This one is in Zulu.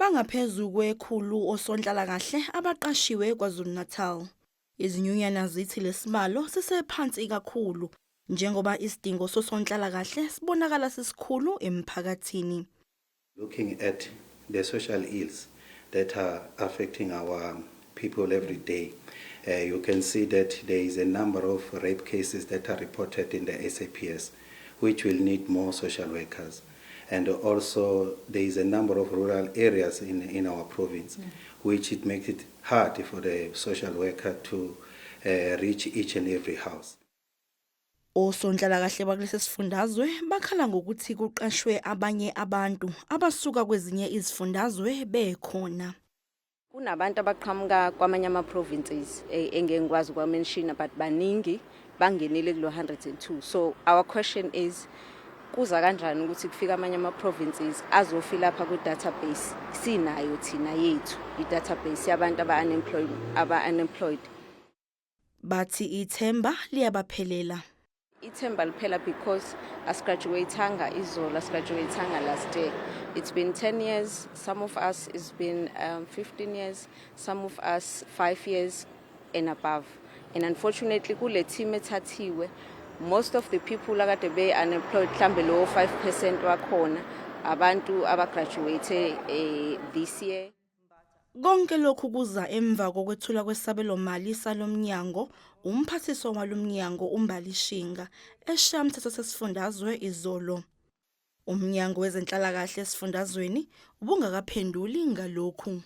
Bangaphezu kwekhulu osonhlalakahle abaqashiwe KwaZulu-Natal. Izinyunyana zithi lesibalo sisephansi kakhulu njengoba isidingo sosonhlalakahle sibonakala sisikhulu emphakathini. Looking at the social ills that are affecting our people every day, you can see that there is a number of rape cases that are reported in the SAPS, which will need more social workers. And also there is a number of rural areas in our province, which it makes it hard for the social worker to reach each and every house. Osonhlalakahle bakulesi sifundazwe bakhala ngokuthi kuqashwe abanye abantu abasuka kwezinye izifundazwe bekhona. Kunabantu abaqhamuka kwamanye ama-provinces engengikwazi ukwa-mention but baningi bangenile kulo 102. So our question is, kuza kanjani ukuthi kufika amanye ama-provinces azofika lapha ku-database sinayo thina yethu i-database yabantu aba-unemployed. Bathi ithemba liyabaphelela. Ithemba liphela because asigraduatanga izolo, asigraduatanga last year. It's been 10 years, some of us it's been 15 years, some of us 5 years and above. And unfortunately kule team ethathiwe, most of the people akade be unemployed mhlambe lo 5% wakhona abantu abagraduate this year. Konke lokhu kuza emva kokwethula kwesabelo mali salomnyango umphathiso walomnyango uMbalishinga eshamthetho sesifundazwe izolo. Umnyango wezenhlalakahle esifundazweni ubungakaphenduli ngalokhu.